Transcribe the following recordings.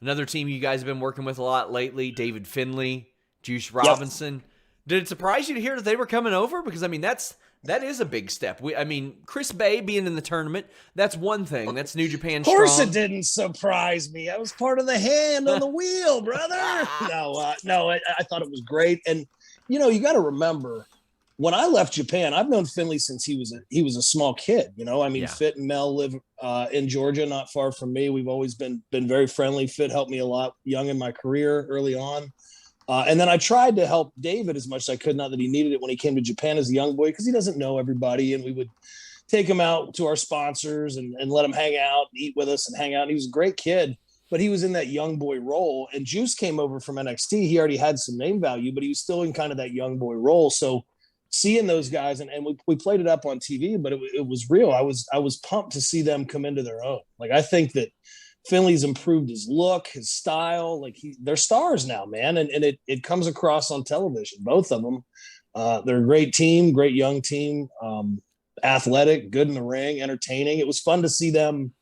Another team you guys have been working with a lot lately, David Finley, Juice Yep. Robinson. Did it surprise you to hear that they were coming over? Because I mean, that is a big step. I mean, Chris Bay being in the tournament, that's one thing. That's New Japan Of course it strong. didn't surprise me. I was part of the hand on the wheel, brother. No, I thought it was great. And, you got to remember, when I left Japan, I've known Finley since he was a small kid. I mean, Yeah. Fit and Mel live in Georgia, not far from me. We've always been very friendly. Fit helped me a lot young in my career early on. And then I tried to help David as much as I could, not that he needed it when he came to Japan as a young boy, because he doesn't know everybody. And we would take him out to our sponsors and let him hang out, eat with us and hang out. And he was a great kid, but he was in that young boy role. And Juice came over from NXT. He already had some name value, but he was still in kind of that young boy role. So seeing those guys, and we played it up on TV, but it was real. I was pumped to see them come into their own. Like, I think that Finley's improved his look, his style. Like, they're stars now, man. And it comes across on television, both of them. They're a great team, great young team, athletic, good in the ring, entertaining. It was fun to see them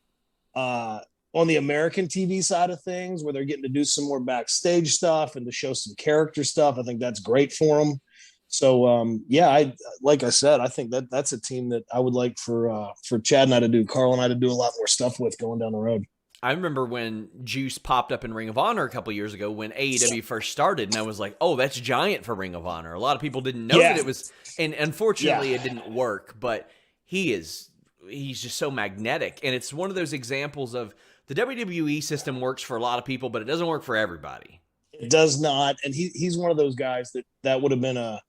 on the American TV side of things, where they're getting to do some more backstage stuff and to show some character stuff. I think that's great for them. So yeah, like I said, I think that's a team that I would like for Chad and I to do, Carl and I to do a lot more stuff with going down the road. I remember when Juice popped up in Ring of Honor a couple years ago when AEW first started, and I was like, oh, that's giant for Ring of Honor. A lot of people didn't know that it was, and unfortunately Yeah. it didn't work, but he's just so magnetic. And it's one of those examples of the WWE system works for a lot of people, but it doesn't work for everybody. It does not. And he's one of those guys that would have been a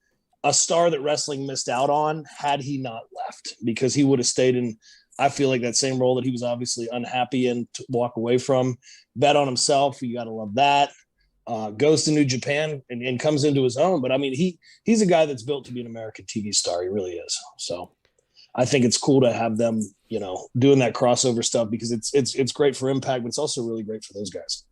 star that wrestling missed out on had he not left, because he would have stayed in, I feel like, that same role that he was obviously unhappy in to walk away from. Bet on himself. You got to love that. Goes to New Japan and comes into his own. But I mean, he's a guy that's built to be an American TV star. He really is. So I think it's cool to have them, doing that crossover stuff, because it's great for Impact, but it's also really great for those guys.